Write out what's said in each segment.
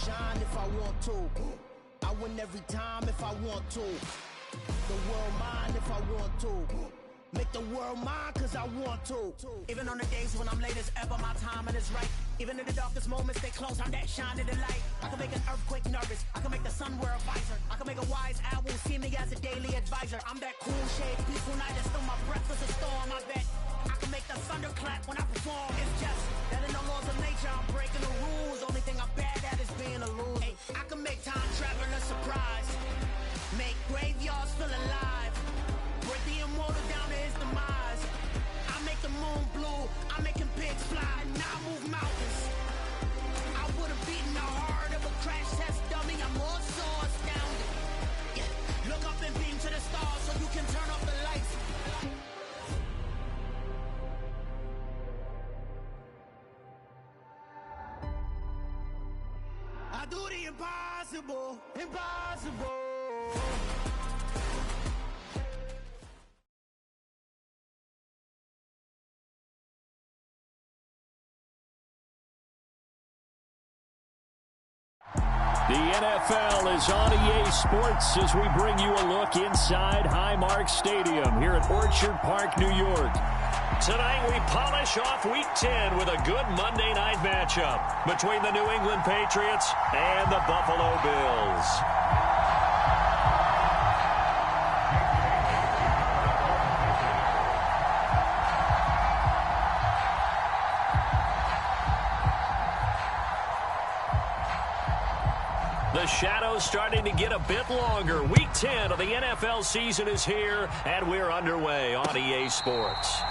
shine if I want to. I win every time if I want to. The world mine if I want to. Make the world mine cause I want to. Even on the days when I'm late as ever, my timing is right. Even in the darkest moments, stay close, I'm that shining the light. I can make an earthquake nervous, I can make the sun wear a visor. I can make a wise owl see me as a daily advisor. I'm that cool shade, peaceful night that still my breath is a storm, I bet. I can make the thunder clap when I perform. It's just that in the laws of nature, I'm breaking the rules. Only thing I'm bad at is being a loser. Hey, I can make time travel a surprise. Make graveyards feel alive. Break the immortal down to his demise. I make the moon blue. I'm making pigs fly. Now I move mountains. I would have beaten the heart of a crash test dummy. I'm more so astounded. Yeah. Look up and beam to the stars so you can turn off the lights. I do the impossible. Impossible. The NFL is on EA Sports as we bring you a look inside Highmark Stadium here at Orchard Park, New York. Tonight we polish off Week 10 with a good Monday night matchup between the New England Patriots and the Buffalo Bills. The shadow's starting to get a bit longer. Week 10 of the NFL season is here, and we're underway on EA Sports.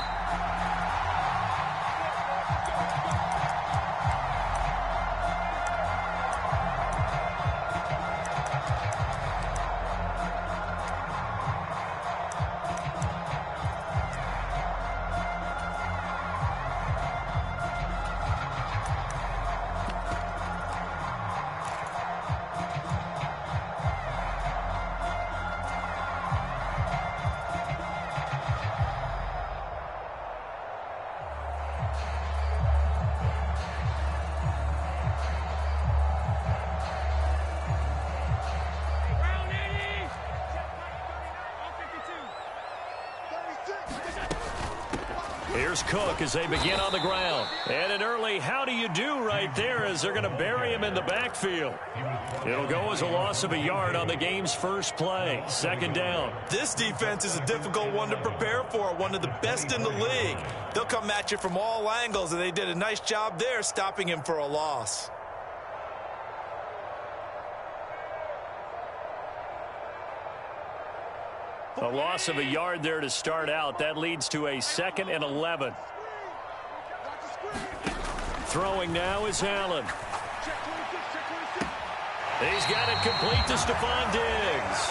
Here's Cook as they begin on the ground. And an early how do you do right there as they're going to bury him in the backfield. It'll go as a loss of a yard on the game's first play. Second down. This defense is a difficult one to prepare for, one of the best in the league. They'll come at you from all angles, and they did a nice job there stopping him for a loss. A loss of a yard there to start out. That leads to a 2nd and 11. Throwing now is Allen. He's got it complete to Stephon Diggs.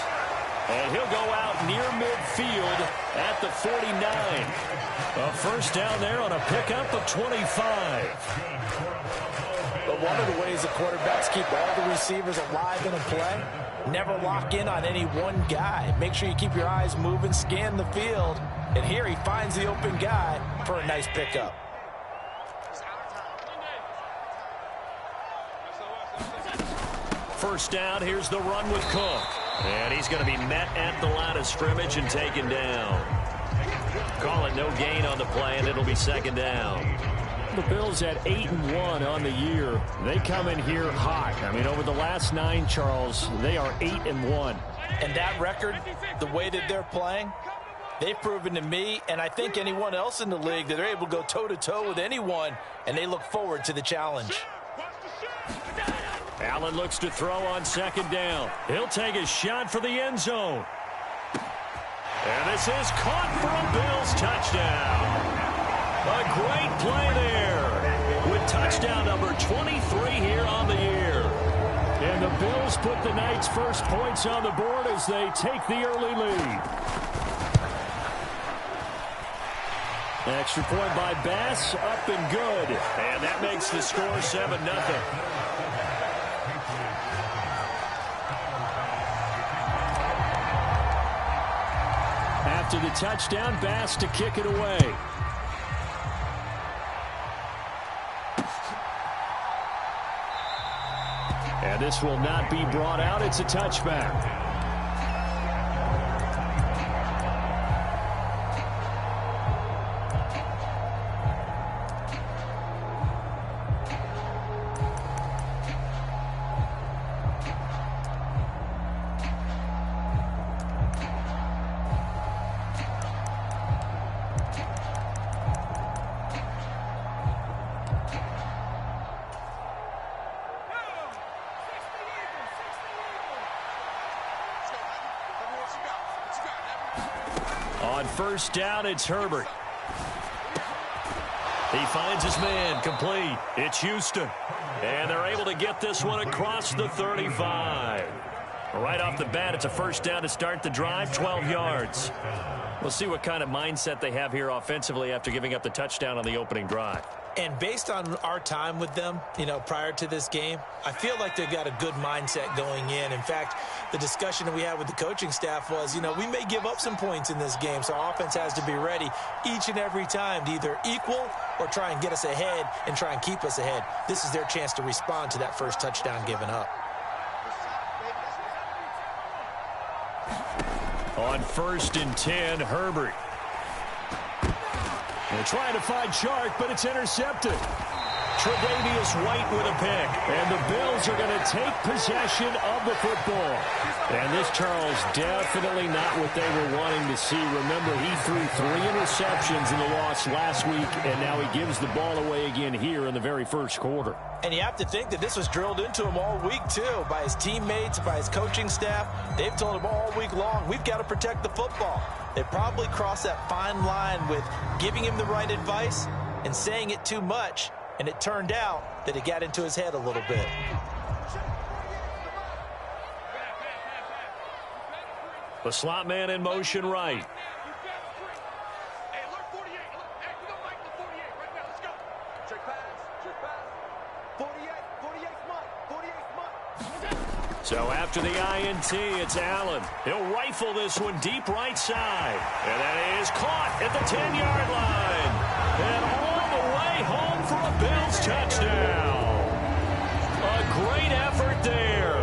And he'll go out near midfield at the 49. A first down there on a pickup of 25. But one of the ways the quarterbacks keep all the receivers alive in a play, never lock in on any one guy. Make sure you keep your eyes moving, scan the field. And here he finds the open guy for a nice pickup. First down, here's the run with Cook. And he's going to be met at the line of scrimmage and taken down. Call it no gain on the play, and it'll be second down. The Bills at 8-1 on the year. They come in here hot. I mean, over the last 9, Charles, they are 8-1. And that record, the way that they're playing, they've proven to me, and I think anyone else in the league, that they're able to go toe-to-toe with anyone, and they look forward to the challenge. Allen looks to throw on second down. He'll take a shot for the end zone. And this is caught for a Bills touchdown. A great play there with touchdown number 23 here on the year. And the Bills put the Knights' first points on the board as they take the early lead. Extra point by Bass, up and good. And that makes the score 7-0. After the touchdown, Bass to kick it away. And this will not be brought out. It's a touchback. On first down, it's Herbert. He finds his man, complete. It's Houston. And they're able to get this one across the 35. Right off the bat, it's a first down to start the drive, 12 yards. We'll see what kind of mindset they have here offensively after giving up the touchdown on the opening drive. And based on our time with them, prior to this game, I feel like they've got a good mindset going in. In fact, the discussion that we had with the coaching staff was, we may give up some points in this game, so our offense has to be ready each and every time to either equal or try and get us ahead and try and keep us ahead. This is their chance to respond to that first touchdown given up. On 1st and 10, Herbert. They're trying to find Chark, but it's intercepted. Tre'Davious White with a pick. And the Bills are going to take possession of the football. And this, Charles, definitely not what they were wanting to see. Remember, he threw 3 interceptions in the loss last week, and now he gives the ball away again here in the very first quarter. And you have to think that this was drilled into him all week, too, by his teammates, by his coaching staff. They've told him all week long, we've got to protect the football. They probably crossed that fine line with giving him the right advice and saying it too much, and it turned out that it got into his head a little bit. The slot man in motion right. So after the INT, it's Allen. He'll rifle this one deep right side. And that is caught at the 10-yard line. And all the way home for a Bills touchdown. A great effort there.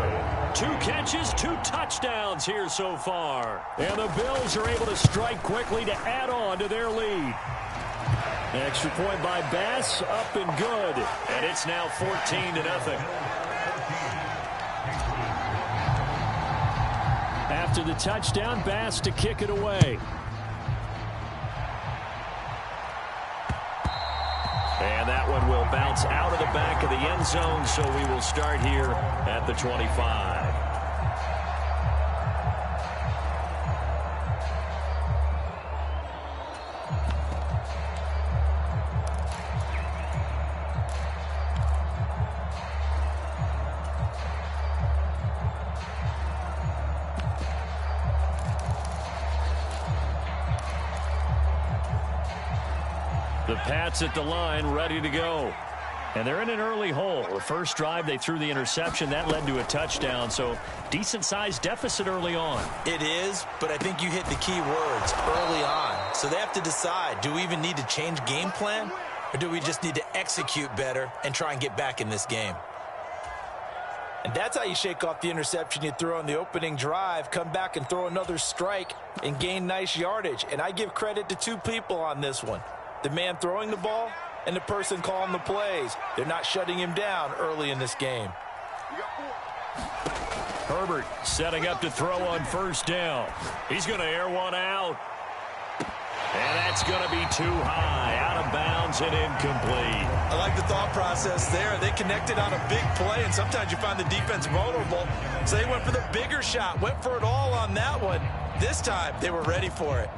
2 catches, 2 touchdowns here so far. And the Bills are able to strike quickly to add on to their lead. Extra point by Bass, up and good. And it's now 14-0. After the touchdown, Bass to kick it away. And that one will bounce out of the back of the end zone, so we will start here at the 25. The Pats at the line, ready to go. And they're in an early hole. The first drive, they threw the interception. That led to a touchdown, so decent-sized deficit early on. It is, but I think you hit the key words, early on. So they have to decide, do we even need to change game plan, or do we just need to execute better and try and get back in this game? And that's how you shake off the interception you threw on the opening drive, come back and throw another strike and gain nice yardage. And I give credit to 2 people on this one. The man throwing the ball and the person calling the plays. They're not shutting him down early in this game. Herbert setting up to throw on first down. He's going to air one out. And that's going to be too high, out of bounds and incomplete. I like the thought process there. They connected on a big play, and sometimes you find the defense vulnerable. So they went for the bigger shot, went for it all on that one. This time, they were ready for it.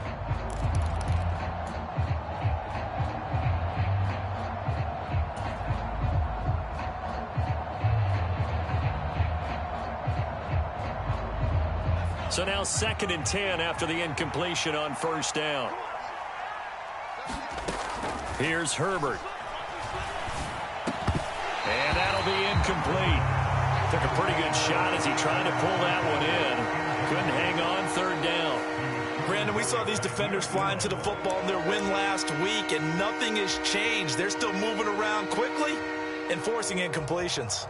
So now 2nd and 10 after the incompletion on first down. Here's Herbert. And that'll be incomplete. Took a pretty good shot as he tried to pull that one in. Couldn't hang on, 3rd down. Brandon, we saw these defenders flying to the football in their win last week, and nothing has changed. They're still moving around quickly and forcing incompletions.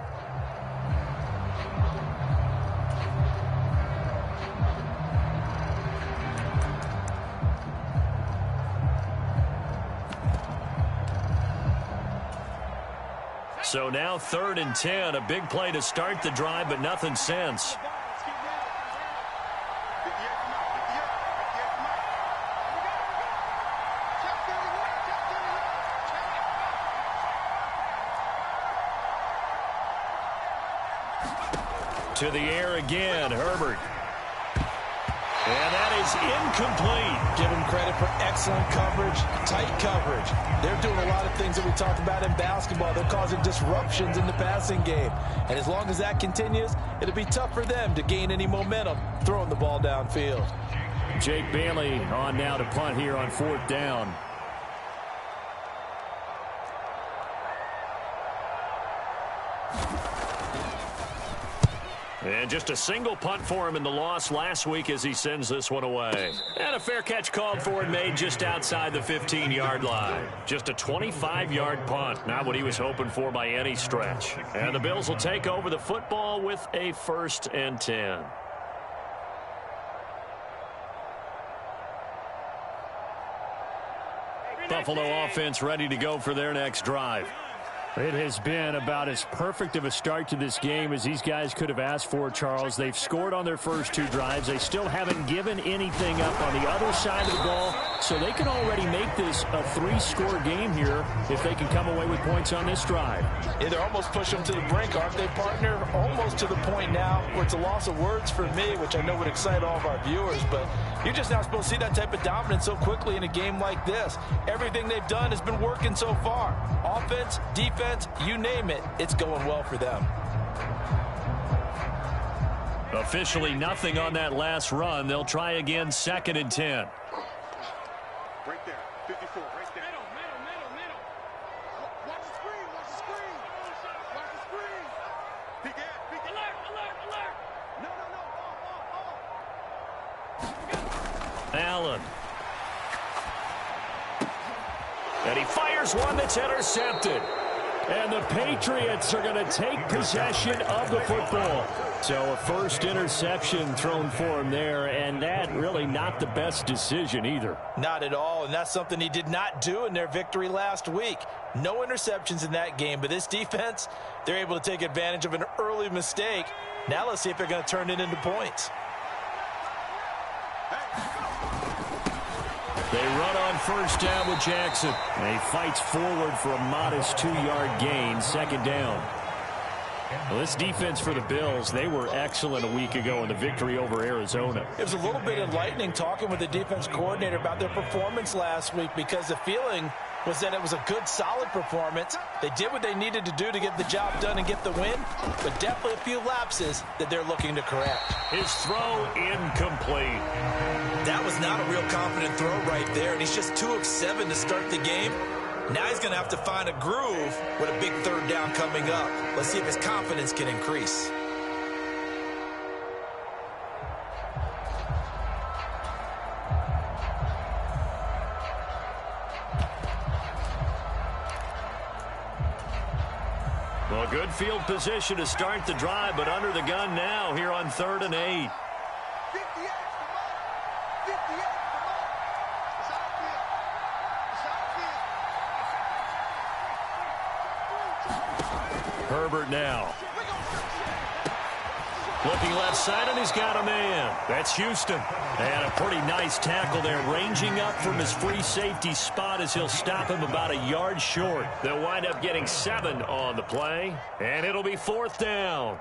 So now 3rd and 10, a big play to start the drive, but nothing since. To the air again, Herbert. And that is incomplete. Give him credit for excellent coverage, tight coverage. They're doing a lot of things that we talked about in basketball. They're causing disruptions in the passing game. And as long as that continues, it'll be tough for them to gain any momentum throwing the ball downfield. Jake Bailey on now to punt here on 4th down. And just a single punt for him in the loss last week as he sends this one away. And a fair catch called for and made just outside the 15-yard line. Just a 25-yard punt, not what he was hoping for by any stretch. And the Bills will take over the football with a 1st and 10. Buffalo offense ready to go for their next drive. It has been about as perfect of a start to this game as these guys could have asked for, Charles. They've scored on their first 2 drives. They still haven't given anything up on the other side of the ball, so they can already make this a 3-score game here if they can come away with points on this drive. Yeah, they're almost pushing them to the brink, aren't they, partner? Almost to the point now where it's a loss of words for me, which I know would excite all of our viewers, but you're just not supposed to see that type of dominance so quickly in a game like this. Everything they've done has been working so far. Offense, defense, you name it, it's going well for them. Officially nothing on that last run. They'll try again 2nd and 10. Right there, 54, right there. Middle. Watch the screen, watch the screen. Watch the screen. Peek it. Alert. No. Allen. And he fires one that's intercepted. And the Patriots are going to take possession of the football. So a first interception thrown for him there, and that really not the best decision either. Not at all, and that's something he did not do in their victory last week. No interceptions in that game, but this defense, they're able to take advantage of an early mistake. Now let's see if they're going to turn it into points. They run on 1st down with Jackson. And he fights forward for a modest 2-yard gain, 2nd down. Well, this defense for the Bills, they were excellent a week ago in the victory over Arizona. It was a little bit enlightening talking with the defense coordinator about their performance last week because the feeling was that it was a good, solid performance. They did what they needed to do to get the job done and get the win, but definitely a few lapses that they're looking to correct. His throw incomplete. That was not a real confident throw right there, and he's just 2 of 7 to start the game. Now he's going to have to find a groove with a big 3rd down coming up. Let's see if his confidence can increase. Well, good field position to start the drive, but under the gun now here on 3rd and 8. 58. Herbert now. Looking left side, and he's got a man. That's Houston. And a pretty nice tackle there, ranging up from his free safety spot as he'll stop him about a yard short. They'll wind up getting 7 on the play, and it'll be 4th down.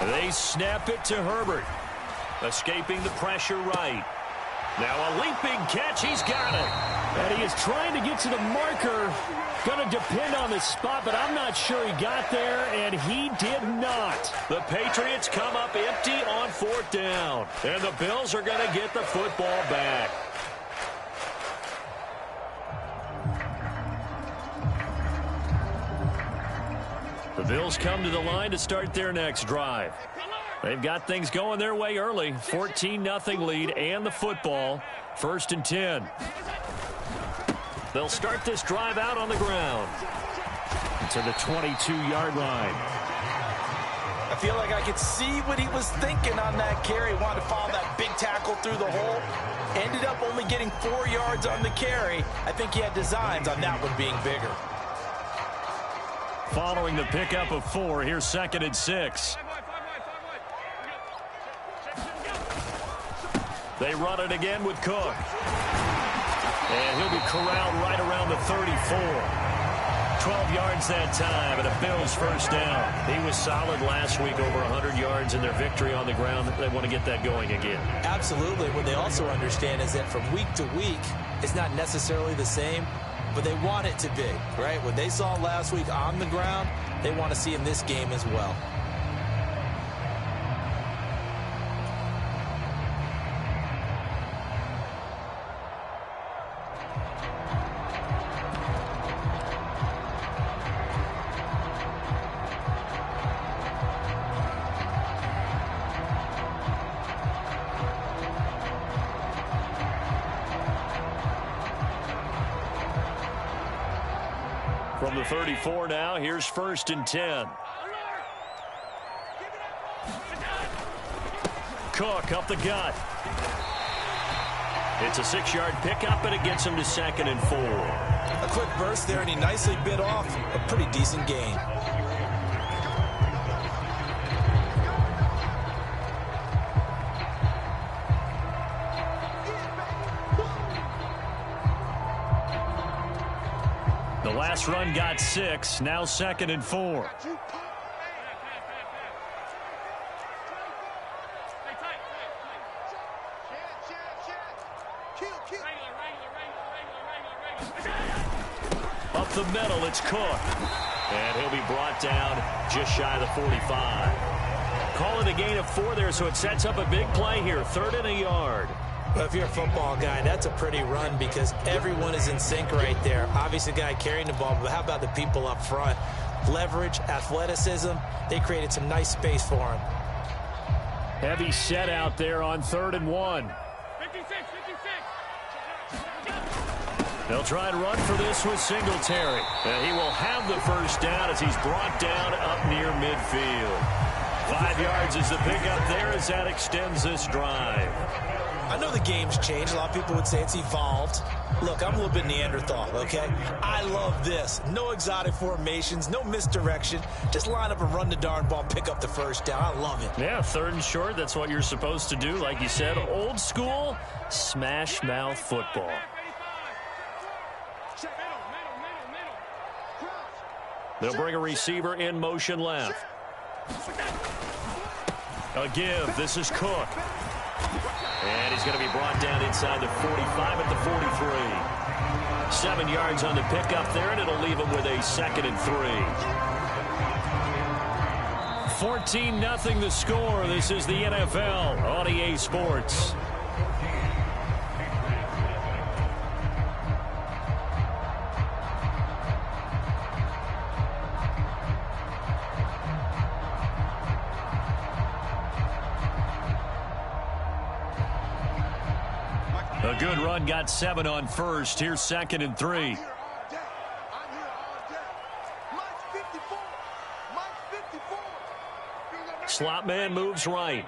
They snap it to Herbert. Escaping the pressure right. Now a leaping catch. He's got it. And he is trying to get to the marker. Going to depend on the spot, but I'm not sure he got there, and he did not. The Patriots come up empty on 4th down. And the Bills are going to get the football back. The Bills come to the line to start their next drive. They've got things going their way early. 14-0 lead and the football. 1st and 10. They'll start this drive out on the ground to the 22-yard line. I feel like I could see what he was thinking on that carry. Wanted to follow that big tackle through the hole. Ended up only getting 4 yards on the carry. I think he had designs on that one being bigger. Following the pickup of 4, here's 2nd and 6. They run it again with Cook. And he'll be corralled right around the 34. 12 yards that time, and a Bills first down. He was solid last week, over 100 yards in their victory on the ground. They want to get that going again. Absolutely. What they also understand is that from week to week, it's not necessarily the same, but they want it to be, right? What they saw last week on the ground, they want to see in this game as well. From the 34 now, here's 1st and 10. Cook up the gut. It's a 6-yard pickup, and it gets him to 2nd and 4. A quick burst there, and he nicely bit off a pretty decent gain. The last run got 6, now 2nd and 4. Up the middle, it's Cook. And he'll be brought down just shy of the 45. Call it a gain of 4 there, so it sets up a big play here. 3rd and a yard. Well, if you're a football guy, that's a pretty run because everyone is in sync right there. Obviously, the guy carrying the ball, but how about the people up front? Leverage, athleticism, they created some nice space for him. Heavy set out there on 3rd and 1. 56. They'll try and run for this with Singletary. And he will have the first down as he's brought down up near midfield. 5 yards is the pickup there as that extends this drive. I know the game's changed. A lot of people would say it's evolved. Look, I'm a little bit Neanderthal, okay? I love this. No exotic formations, no misdirection. Just line up and run the darn ball, pick up the first down. I love it. Yeah, 3rd and short, that's what you're supposed to do. Like you said, old school, smash mouth football. They'll bring a receiver in motion left. A give. This is Cook. And he's going to be brought down inside the 45 at the 43. 7 yards on the pickup there, and it'll leave him with a 2nd and 3. 14-0 the score. This is the NFL on EA Sports. A good run, got 7 on first. Here's 2nd and 3. Slot man moves right.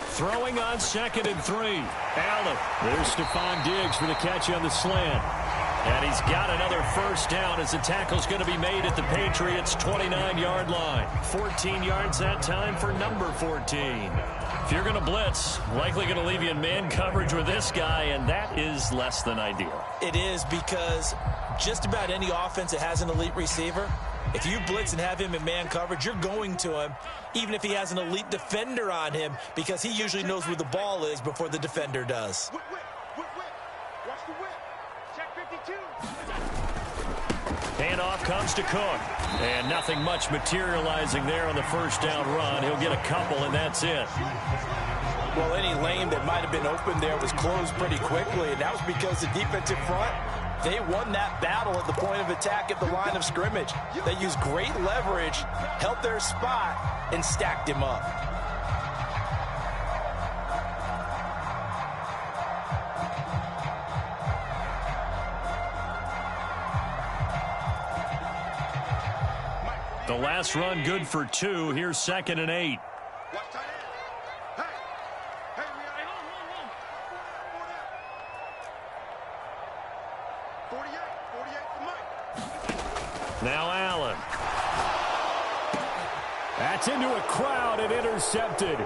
Throwing on 2nd and 3. Allen. There's Stephon Diggs for the catch on the slant. And he's got another first down as the tackle's going to be made at the Patriots' 29-yard line. 14 yards that time for number 14. If you're going to blitz, likely going to leave you in man coverage with this guy, and that is less than ideal. It is because just about any offense that has an elite receiver, if you blitz and have him in man coverage, you're going to him, even if he has an elite defender on him, because he usually knows where the ball is before the defender does. Watch the whip. Check 52. Handoff comes to Cook. And nothing much materializing there on the first down run. He'll get a couple, and that's it. Well, any lane that might have been open there was closed pretty quickly, and that was because the defensive front They won that battle at the point of attack at the line of scrimmage. They used great leverage, held their spot, and stacked him up. The last run good for 2. Here's 2nd and 8. Now Allen. That's into a crowd and intercepted.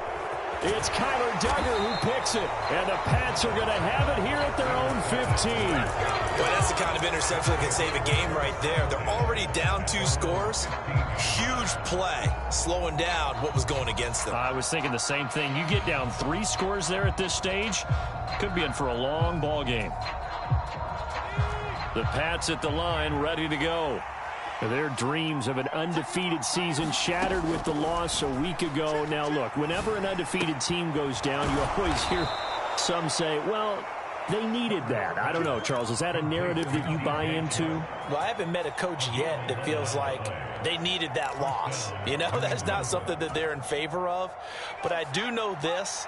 It's Kyler Duggar who picks it. And the Pats are going to have it here at their own 15. Well, that's the kind of interception that can save a game right there. They're already down 2 scores. Huge play, slowing down what was going against them. I was thinking the same thing. You get down 3 scores there at this stage, could be in for a long ball game. The Pats at the line, ready to go. Their dreams of an undefeated season shattered with the loss a week ago. Now, look, whenever an undefeated team goes down, you always hear some say, well, they needed that. I don't know, Charles. Is that a narrative that you buy into? Well, I haven't met a coach yet that feels like they needed that loss. You know, that's not something that they're in favor of. But I do know this.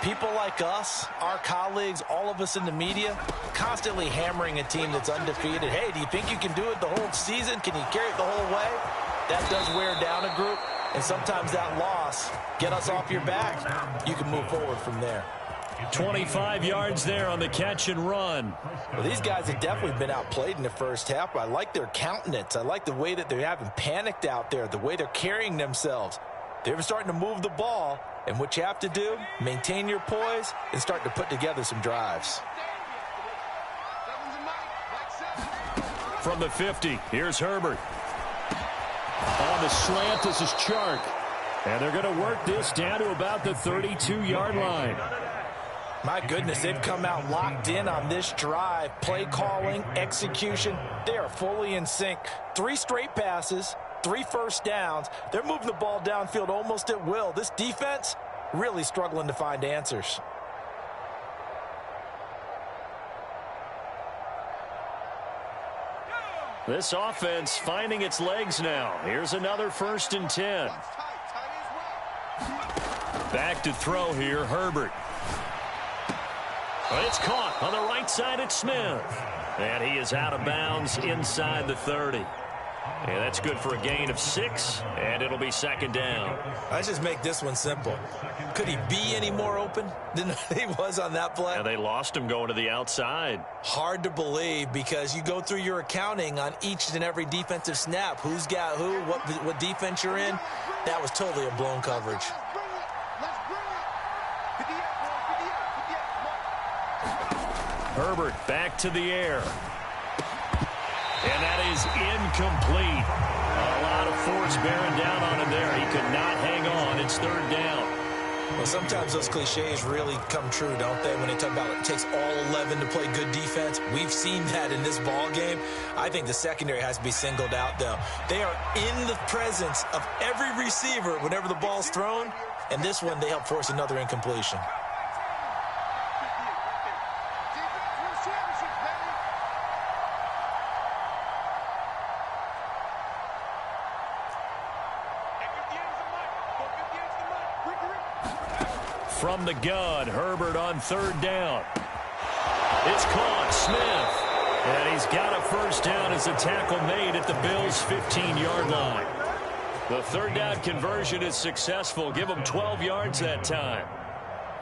People like us, our colleagues, all of us in the media, constantly hammering a team that's undefeated. Hey, do you think you can do it the whole season? Can you carry it the whole way? That does wear down a group. And sometimes that loss, get us off your back, you can move forward from there. 25 yards there on the catch and run. Well, these guys have definitely been outplayed in the first half. I like their countenance. I like the way that they haven't panicked out there, the way they're carrying themselves. They're starting to move the ball. And what you have to do, maintain your poise and start to put together some drives. From the 50, here's Herbert. On the slant, this is Chark. And they're going to work this down to about the 32-yard line. My goodness, they've come out locked in on this drive. Play calling, execution, they are fully in sync. 3 straight passes. 3 first downs. They're moving the ball downfield almost at will. This defense really struggling to find answers. This offense finding its legs now. Here's another 1st and 10. Back to throw here, Herbert. It's caught on the right side at Smith. And he is out of bounds inside the 30. And that's good for a gain of 6, and it'll be 2nd down. Let's just make this one simple. Could he be any more open than he was on that play? And they lost him going to the outside. Hard to believe because you go through your accounting on each and every defensive snap. Who's got who, what defense you're in. That was totally a blown coverage. Herbert back to the air. And that is incomplete. A lot of force bearing down on him there. He could not hang on. It's 3rd down. Well, sometimes those cliches really come true, don't they? When they talk about it takes all 11 to play good defense. We've seen that in this ball game. I think the secondary has to be singled out, though. They are in the presence of every receiver whenever the ball's thrown. And this one, they help force another incompletion. From the gun, Herbert on 3rd down. It's caught, Smith. And he's got a 1st down as the tackle made at the Bills' 15-yard line. The 3rd down conversion is successful. Give them 12 yards that time.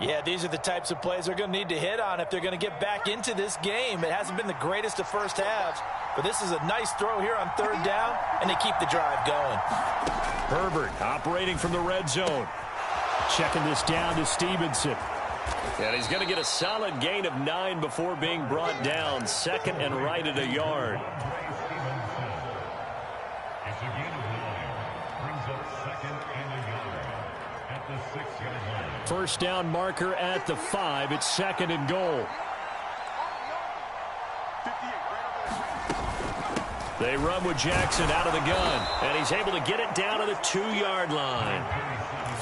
Yeah, these are the types of plays they're going to need to hit on if they're going to get back into this game. It hasn't been the greatest of first halves, but this is a nice throw here on 3rd down, and they keep the drive going. Herbert operating from the red zone. Checking this down to Stevenson. And he's going to get a solid gain of 9 before being brought down. 2nd and right at a yard. First down marker at the 5. It's 2nd and goal. They run with Jackson out of the gun. And he's able to get it down to the 2-yard line.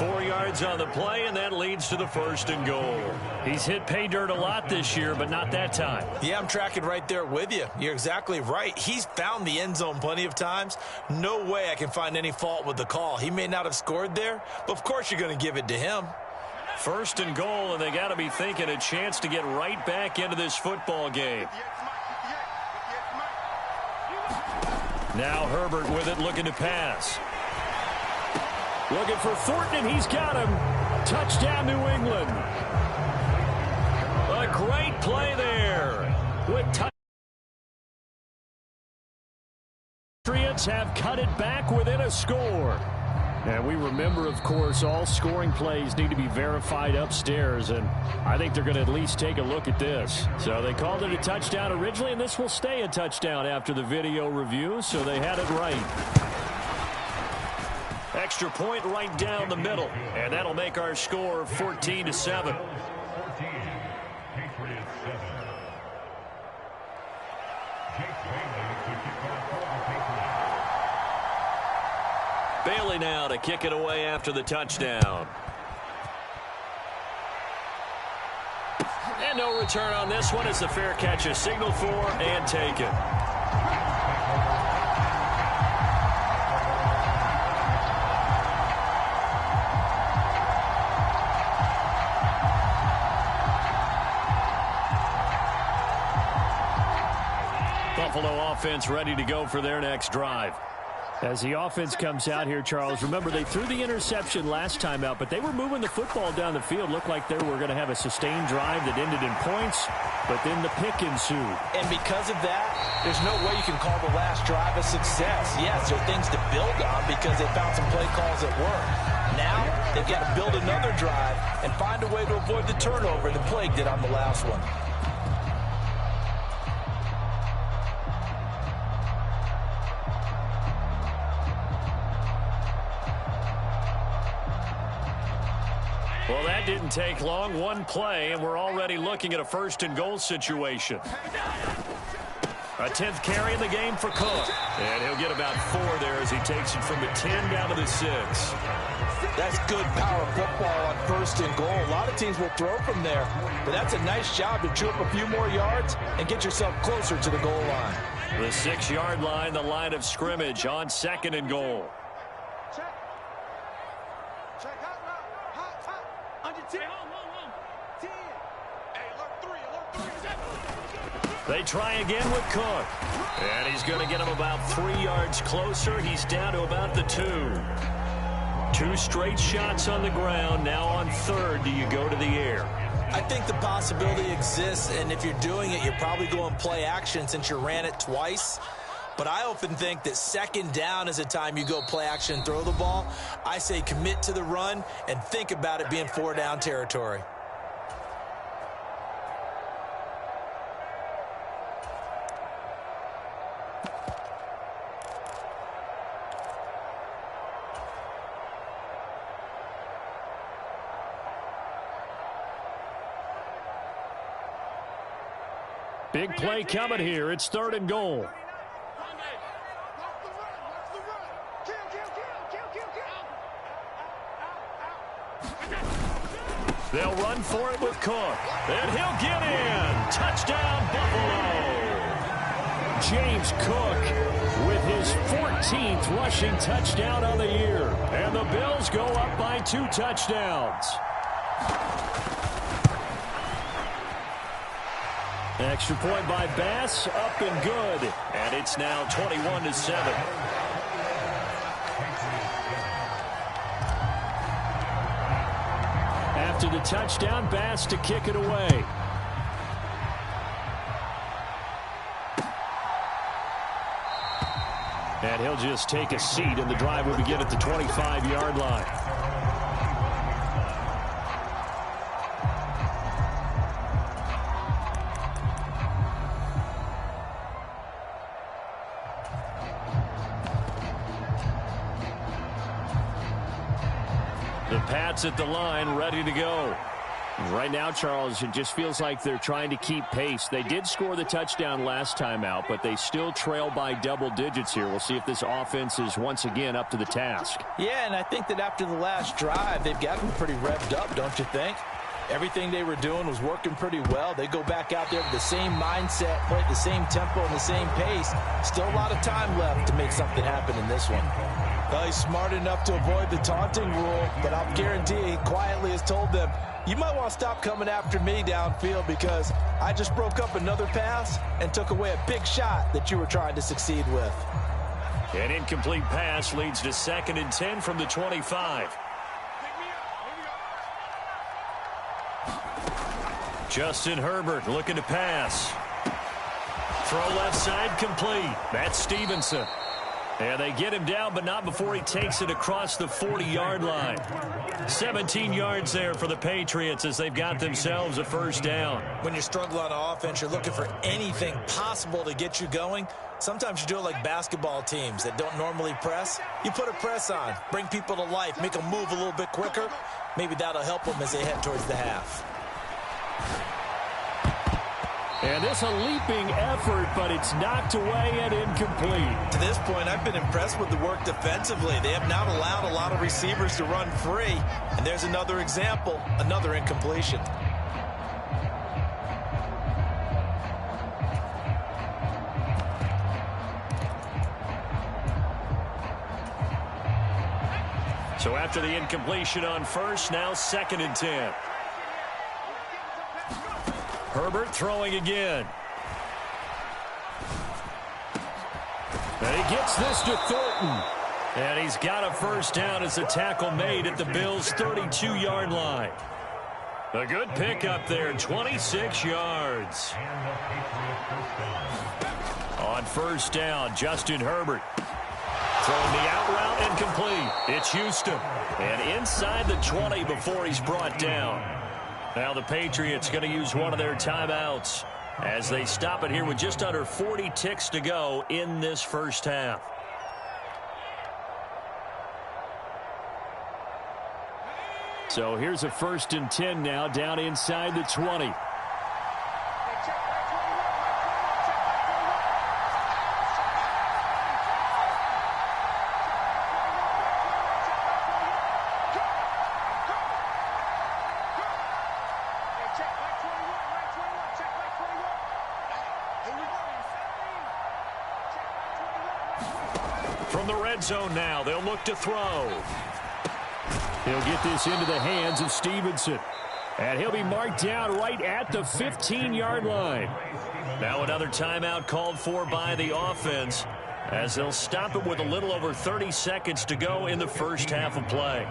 4 yards on the play, and that leads to the 1st and goal. He's hit pay dirt a lot this year, but not that time. Yeah, I'm tracking right there with you. You're exactly right. He's found the end zone plenty of times. No way I can find any fault with the call. He may not have scored there, but of course you're going to give it to him. 1st and goal, and they got to be thinking a chance to get right back into this football game. Now Herbert with it, looking to pass. Looking for Thornton, and he's got him. Touchdown, New England. A great play there. Patriots have cut it back within a score. And we remember, of course, all scoring plays need to be verified upstairs, and I think they're going to at least take a look at this. So they called it a touchdown originally, and this will stay a touchdown after the video review, so they had it right. Extra point right down the middle, and that'll make our score 14-7. Bailey now to kick it away after the touchdown. And no return on this one. It's a fair catch, a signal for, and taken. Buffalo offense ready to go for their next drive. As the offense comes out here, Charles, remember they threw the interception last time out, but they were moving the football down the field. Looked like they were going to have a sustained drive that ended in points, but then the pick ensued. And because of that, there's no way you can call the last drive a success. Yes, there are things to build on because they found some play calls that work. Now, they've got to build another drive and find a way to avoid the turnover that plagued it on the last one. Well, that didn't take long. One play, and we're already looking at a 1st and goal situation. A 10th carry in the game for Cook. And he'll get about 4 there as he takes it from the 10 down to the 6. That's good power football on 1st and goal. A lot of teams will throw from there, but that's a nice job to chew up a few more yards and get yourself closer to the goal line. The 6-yard line, the line of scrimmage on 2nd and goal. They try again with Cook. And he's going to get him about 3 yards closer. He's down to about the 2. 2 straight shots on the ground. Now on 3rd, do you go to the air? I think the possibility exists, and if you're doing it, you're probably going play action since you ran it twice. But I often think that 2nd down is a time you go play action and throw the ball. I say commit to the run and think about it being 4-down territory. Big play coming here. It's 3rd and goal. They'll run for it with Cook. And he'll get in. Touchdown, Buffalo. James Cook with his 14th rushing touchdown on the year. And the Bills go up by 2 touchdowns. Extra point by Bass, up and good. And it's now 21-7. After the touchdown, Bass to kick it away. And he'll just take a seat, and the drive will begin at the 25-yard line. The Pats at the line, ready to go. Right now, Charles, it just feels like they're trying to keep pace. They did score the touchdown last time out, but they still trail by double digits here. We'll see if this offense is once again up to the task. Yeah, and I think that after the last drive, they've gotten pretty revved up, don't you think? Everything they were doing was working pretty well. They go back out there with the same mindset, play at the same tempo and the same pace. Still a lot of time left to make something happen in this one. Well, he's smart enough to avoid the taunting rule, but I'll guarantee he quietly has told them, you might want to stop coming after me downfield because I just broke up another pass and took away a big shot that you were trying to succeed with. An incomplete pass leads to 2nd and 10 from the 25. Justin Herbert looking to pass. Throw left side complete. That's Stevenson. And they get him down, but not before he takes it across the 40-yard line. 17 yards there for the Patriots as they've got themselves a first down. When you struggle on offense, you're looking for anything possible to get you going. Sometimes you do it like basketball teams that don't normally press. You put a press on, bring people to life, make them move a little bit quicker. Maybe that'll help them as they head towards the half. And this a leaping effort, but it's knocked away and incomplete. To this point, I've been impressed with the work defensively. They have not allowed a lot of receivers to run free. And there's another example, another incompletion. So after the incompletion on first, now 2nd and 10. Herbert throwing again. And he gets this to Thornton. And he's got a first down as the tackle made at the Bills' 32-yard line. A good pickup there, 26 yards. On first down, Justin Herbert. Throwing the out route and complete. It's Houston. And inside the 20 before he's brought down. Now the Patriots going to use one of their timeouts as they stop it here with just under 40 ticks to go in this first half. So here's a 1st and 10 now down inside the 20. From the red zone now, they'll look to throw. He'll get this into the hands of Stevenson. And he'll be marked down right at the 15-yard line. Now another timeout called for by the offense as they'll stop it with a little over 30 seconds to go in the first half of play.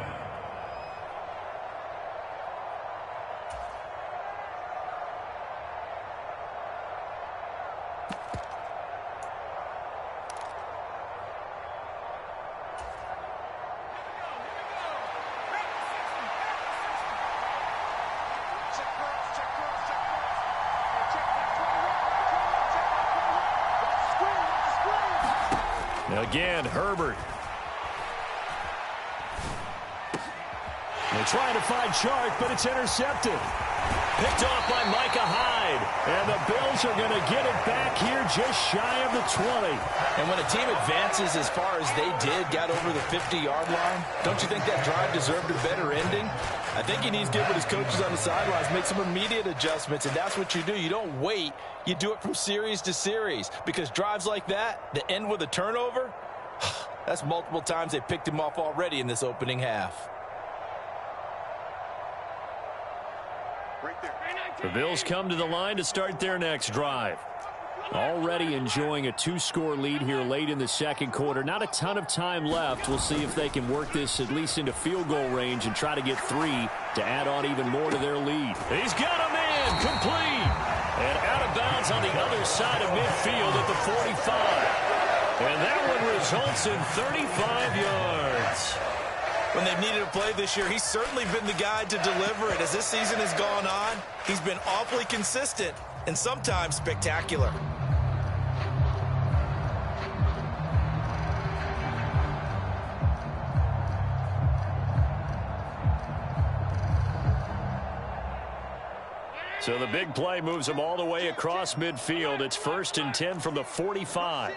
Again, Herbert. They're trying to find Chark, but it's intercepted. Picked off by Micah Hyde. And the Bills are going to get it back here just shy of the 20. And when a team advances as far as they did, got over the 50-yard line, don't you think that drive deserved a better ending? I think he needs to get with his coaches on the sidelines, make some immediate adjustments, and that's what you do. You don't wait. You do it from series to series because drives like that end with a turnover, that's multiple times they picked him off already in this opening half. The Bills come to the line to start their next drive. Already enjoying a 2-score lead here late in the second quarter. Not a ton of time left. We'll see if they can work this at least into field goal range and try to get 3 to add on even more to their lead. He's got a man complete. And out of bounds on the other side of midfield at the 45. And that one results in 35 yards. When they've needed a play this year, he's certainly been the guy to deliver it. As this season has gone on, he's been awfully consistent and sometimes spectacular. So the big play moves them all the way across midfield. It's 1st and 10 from the 45.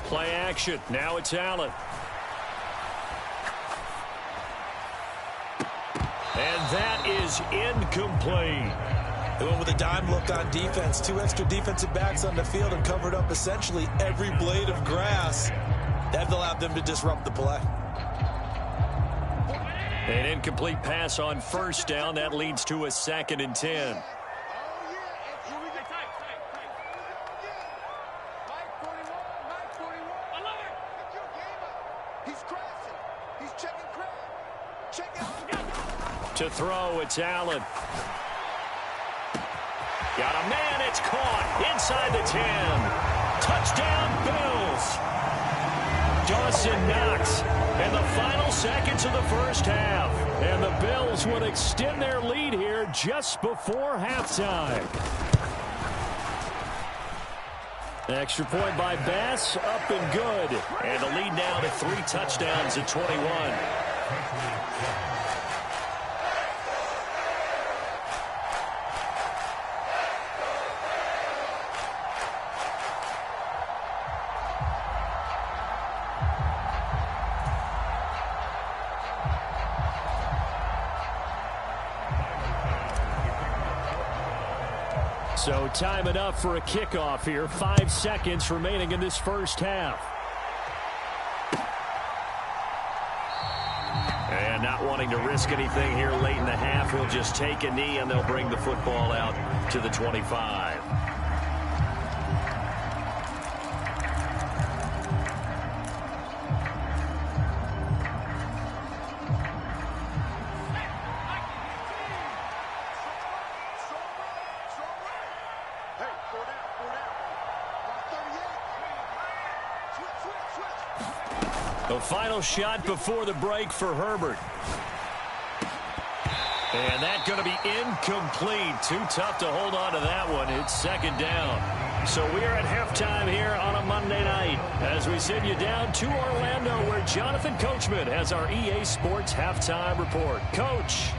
Play action. Now it's Allen. And that is incomplete. They went with a dime look on defense. 2 extra defensive backs on the field and covered up essentially every blade of grass. That allowed them to disrupt the play. An incomplete pass on 1st down. That leads to a 2nd and 10. To throw, it's Allen. Got a man, it's caught inside the 10. Touchdown, Bills. Dawson Knox in the final seconds of the first half. And the Bills would extend their lead here just before halftime. Extra point by Bass, up and good. And the lead now to 3 touchdowns at 21. So time enough for a kickoff here. 5 seconds remaining in this first half. And not wanting to risk anything here late in the half, he'll just take a knee and they'll bring the football out to the 25. The final shot before the break for Herbert. And that's going to be incomplete. Too tough to hold on to that one. It's 2nd down. So we are at halftime here on a Monday night as we send you down to Orlando where Jonathan Coachman has our EA Sports halftime report. Coach.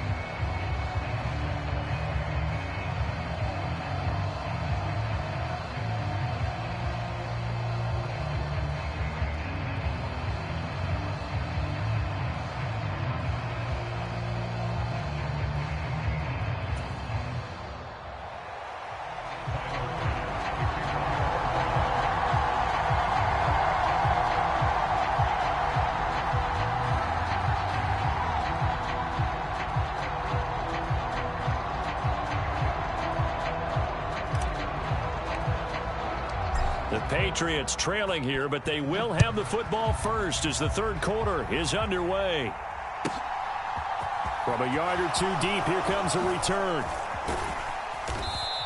The Patriots trailing here, but they will have the football first as the 3rd quarter is underway. From a yard or 2 deep, here comes a return.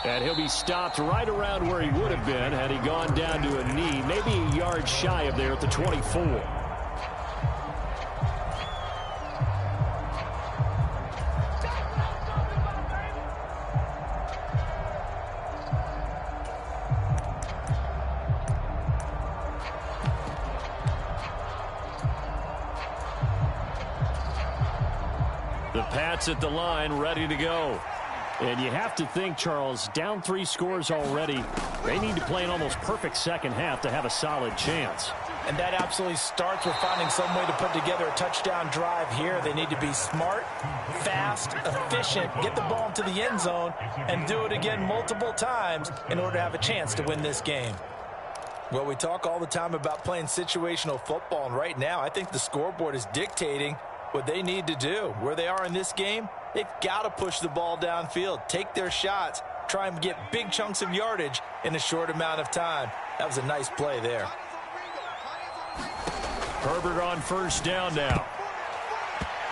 And he'll be stopped right around where he would have been had he gone down to a knee, maybe a yard shy of there at the 24. The Pats at the line, ready to go. And you have to think, Charles, down 3 scores already. They need to play an almost perfect second half to have a solid chance. And that absolutely starts with finding some way to put together a touchdown drive here. They need to be smart, fast, efficient, get the ball into the end zone, and do it again multiple times in order to have a chance to win this game. Well, we talk all the time about playing situational football, and right now I think the scoreboard is dictating what they need to do. Where they are in this game, they've got to push the ball downfield, take their shots, try and get big chunks of yardage in a short amount of time. That was a nice play there. Herbert on 1st down now.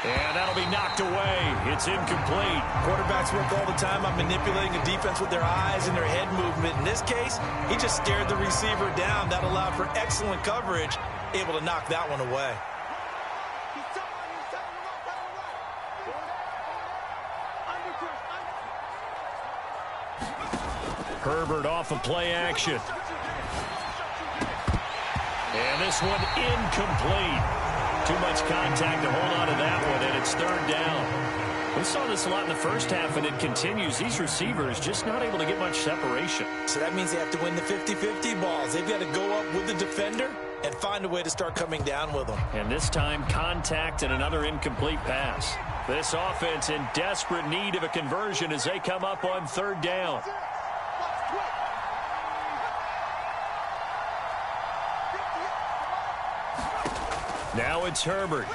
And that'll be knocked away. It's incomplete. Quarterbacks work all the time on manipulating a defense with their eyes and their head movement. In this case, he just stared the receiver down. That allowed for excellent coverage, able to knock that one away. Herbert off of play action. And this one incomplete. Too much contact to hold on to that one, and it's 3rd down. We saw this a lot in the first half, and it continues. These receivers just not able to get much separation. So that means they have to win the 50-50 balls. They've got to go up with the defender and find a way to start coming down with them. And this time, contact and another incomplete pass. This offense in desperate need of a conversion as they come up on third down. Now it's Herbert.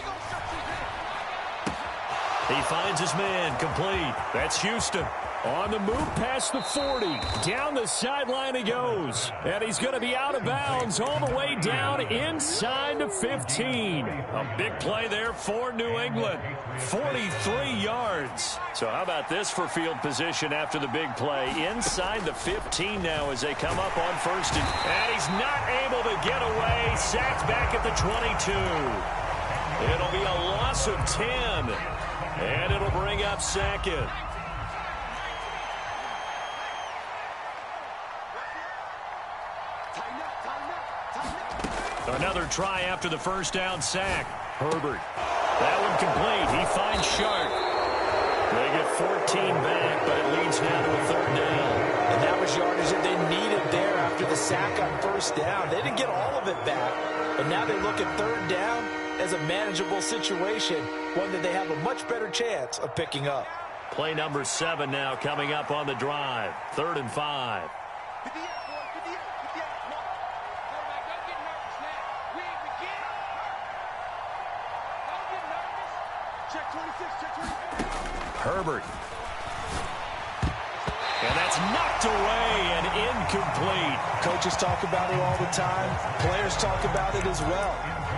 He finds his man, complete. That's Houston. On the move past the 40. Down the sideline he goes. And he's going to be out of bounds all the way down inside the 15. A big play there for New England. 43 yards. So how about this for field position after the big play? Inside the 15 now as they come up on first. And he's not able to get away. Sacked back at the 22. It'll be a loss of 10. And it'll bring up second. Another try after the first down sack. Herbert. That one complete. He finds Sharp. They get 14 back, but it leads now to a third down. And that was yardage that they needed there after the sack on first down. They didn't get all of it back, but now they look at third down as a manageable situation, one that they have a much better chance of picking up. Play number 7 now coming up on the drive. 3rd and 5. Herbert. And that's knocked away and incomplete. Coaches talk about it all the time. Players talk about it as well.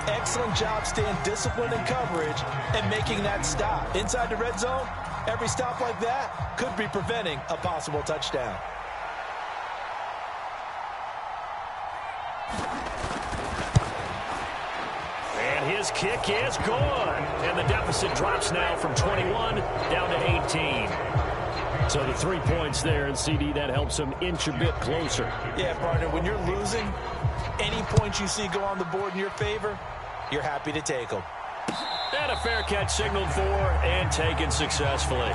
Excellent job staying disciplined in coverage and making that stop. Inside the red zone, every stop like that could be preventing a possible touchdown. His kick is good. And the deficit drops now from 21 down to 18. So the 3 points there, and CD, that helps him inch a bit closer. Yeah, partner, when you're losing, any points you see go on the board in your favor, you're happy to take them. And a fair catch signaled for and taken successfully.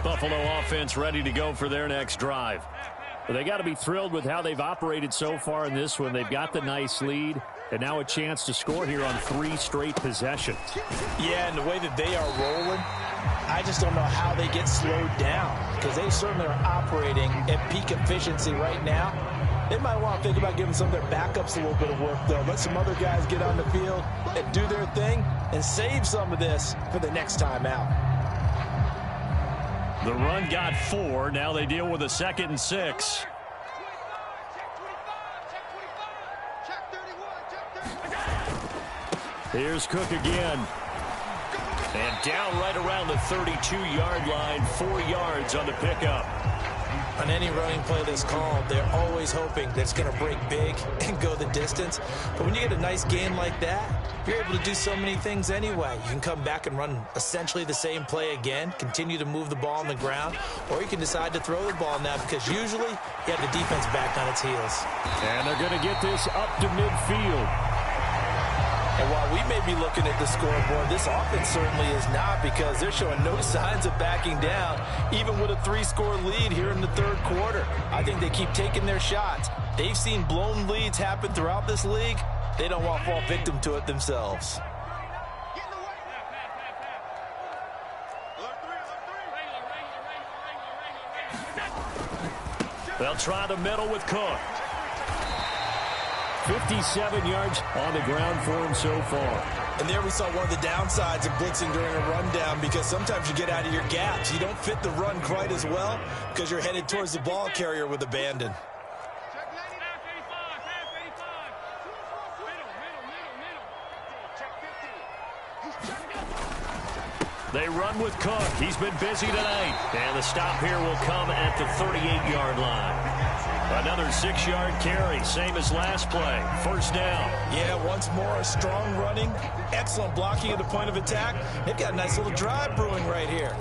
Buffalo offense ready to go for their next drive. But they got to be thrilled with how they've operated so far in this one. They've got the nice lead, and now a chance to score here on 3 straight possessions. Yeah, and the way that they are rolling, I just don't know how they get slowed down, because they certainly are operating at peak efficiency right now. They might want to think about giving some of their backups a little bit of work, though. Let some other guys get on the field and do their thing and save some of this for the next time out. The run got 4. Now they deal with a 2nd and 6. Here's Cook again. And down right around the 32-yard line. 4 yards on the pickup. On any running play that's called, they're always hoping that it's going to break big and go the distance. But when you get a nice gain like that, you're able to do so many things anyway. You can come back and run essentially the same play again, continue to move the ball on the ground, or you can decide to throw the ball now because usually you have the defense back on its heels. And they're going to get this up to midfield. And while we may be looking at the scoreboard, this offense certainly is not, because they're showing no signs of backing down, even with a 3-score lead here in the 3rd quarter. I think they keep taking their shots. They've seen blown leads happen throughout this league. They don't want to fall victim to it themselves. They'll try the middle with Cook. 57 yards on the ground for him so far. And there we saw one of the downsides of blitzing during a rundown, because sometimes you get out of your gaps. You don't fit the run quite as well because you're headed towards the ball carrier with abandon. They run with Cook. He's been busy tonight. And the stop here will come at the 38-yard line. Another 6-yard carry, same as last play. First down. Yeah, once more, strong running, excellent blocking at the point of attack. They've got a nice little drive brewing right here.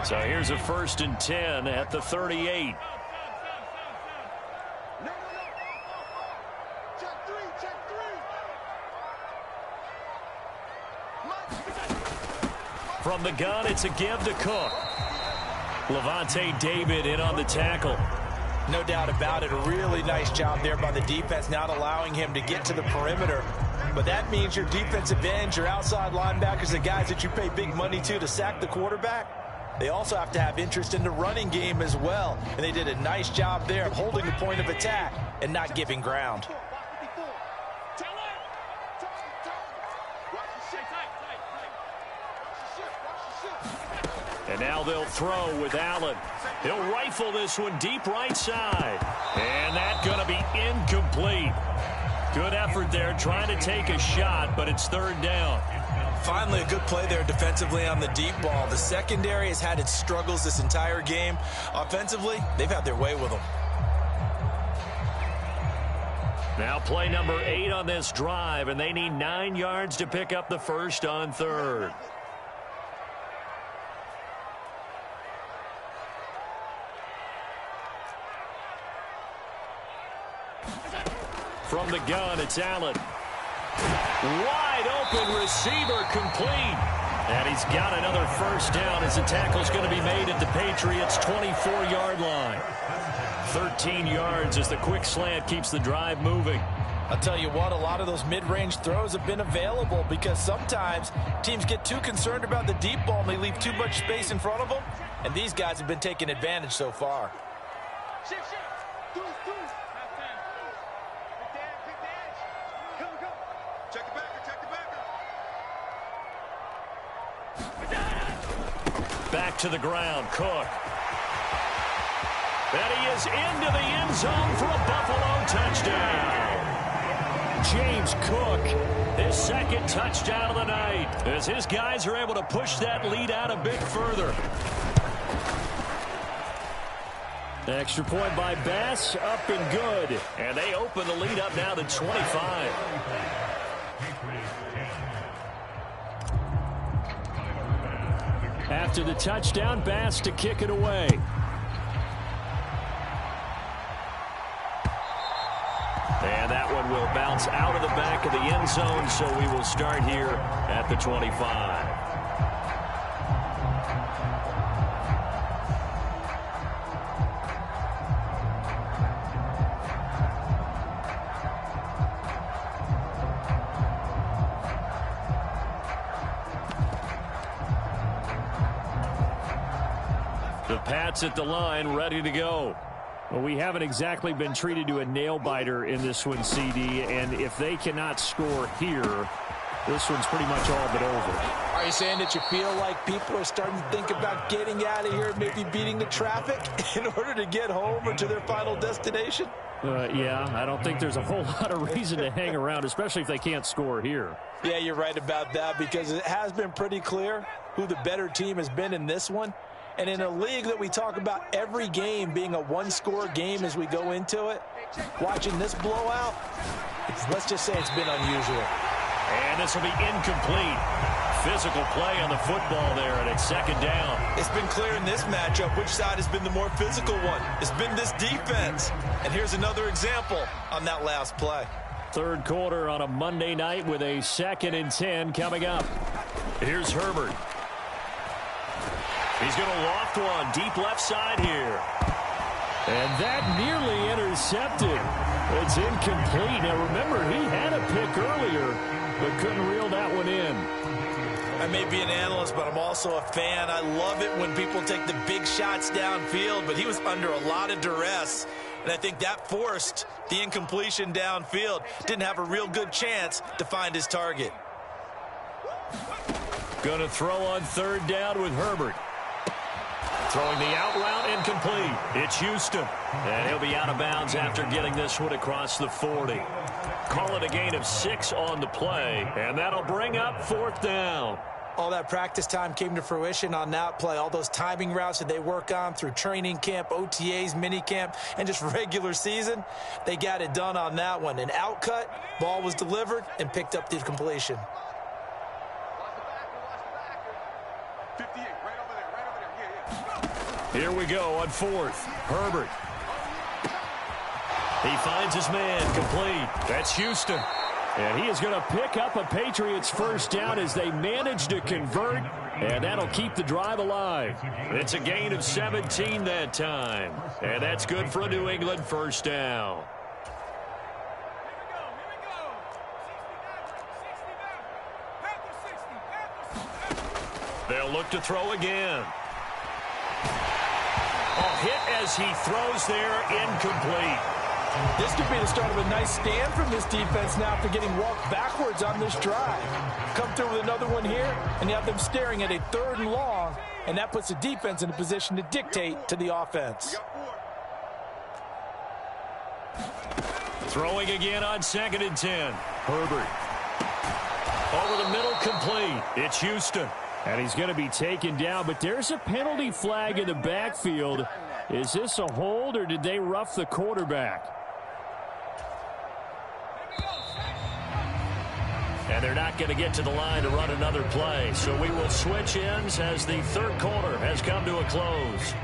So here's a 1st and 10 at the 38. From the gun, it's a give to Cook. Levante David in on the tackle. No doubt about it. A really nice job there by the defense, not allowing him to get to the perimeter. But that means your defensive ends, your outside linebackers, the guys that you pay big money to sack the quarterback, they also have to have interest in the running game as well. And they did a nice job there of holding the point of attack and not giving ground. And now they'll throw with Allen. He'll rifle this one deep right side. And that's going to be incomplete. Good effort there trying to take a shot, but it's 3rd down. Finally, a good play there defensively on the deep ball. The secondary has had its struggles this entire game. Offensively, they've had their way with them. Now play number 8 on this drive, and they need 9 yards to pick up the first on 3rd. From the gun, it's Allen. Wide open receiver complete. And he's got another first down as the tackle's going to be made at the Patriots' 24-yard line. 13 yards as the quick slant keeps the drive moving. I'll tell you what, a lot of those mid-range throws have been available because sometimes teams get too concerned about the deep ball and they leave too much space in front of them. And these guys have been taking advantage so far. Back to the ground, Cook. And he is into the end zone for a Buffalo touchdown. James Cook, his 2nd touchdown of the night, as his guys are able to push that lead out a bit further. Extra point by Bass, up and good. And they open the lead up now to 25. After the touchdown, Bass to kick it away. And that one will bounce out of the back of the end zone, so we will start here at the 25. The Pats at the line, ready to go. Well, we haven't exactly been treated to a nail-biter in this one, CD, and if they cannot score here, this one's pretty much all but over. Are you saying that you feel like people are starting to think about getting out of here, maybe beating the traffic in order to get home or to their final destination? Yeah, I don't think there's a whole lot of reason to hang around, especially if they can't score here. Yeah, you're right about that because it has been pretty clear who the better team has been in this one. And in a league that we talk about every game being a one-score game as we go into it, watching this blowout, let's just say it's been unusual. And this will be incomplete. Physical play on the football there, and it's 2nd down. It's been clear in this matchup which side has been the more physical one. It's been this defense. And here's another example on that last play. 3rd quarter on a Monday night with a 2nd and 10 coming up. Here's Herbert. He's going to loft one deep left side here. And that nearly intercepted. It's incomplete. Now, remember, he had a pick earlier, but couldn't reel that one in. I may be an analyst, but I'm also a fan. I love it when people take the big shots downfield, but he was under a lot of duress. And I think that forced the incompletion downfield. Didn't have a real good chance to find his target. Going to throw on third down with Herbert. Throwing the out route incomplete. It's Houston. And he'll be out of bounds after getting this one across the 40. Call it a gain of 6 on the play. And that'll bring up fourth down. All that practice time came to fruition on that play. All those timing routes that they work on through training camp, OTAs, minicamp, and just regular season, they got it done on that one. An outcut, ball was delivered, and picked up the completion. Here we go on fourth. Herbert. He finds his man complete. That's Houston. And he is going to pick up a Patriots first down as they manage to convert, and that'll keep the drive alive. It's a gain of 17 that time. And that's good for a New England first down. They'll look to throw again. A hit as he throws there, incomplete. This could be the start of a nice stand from this defense now after getting walked backwards on this drive. Come through with another one here, and you have them staring at a 3rd and long, and that puts the defense in a position to dictate to the offense. Throwing again on 2nd and 10. Herbert. Over the middle, complete. It's Houston. And he's going to be taken down, but there's a penalty flag in the backfield. Is this a hold, or did they rough the quarterback? And they're not going to get to the line to run another play. So we will switch ends as the 3rd quarter has come to a close.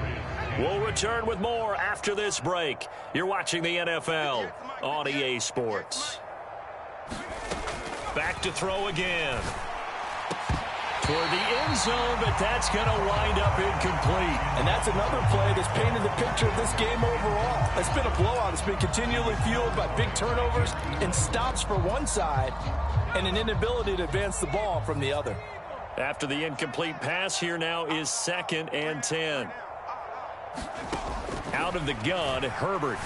We'll return with more after this break. You're watching the NFL on EA Sports. Back to throw again. Toward the end zone, but that's going to wind up incomplete. And that's another play that's painted the picture of this game overall. It's been a blowout. It's been continually fueled by big turnovers and stops for one side and an inability to advance the ball from the other. After the incomplete pass, here now is 2nd and 10. Out of the gun, Herbert.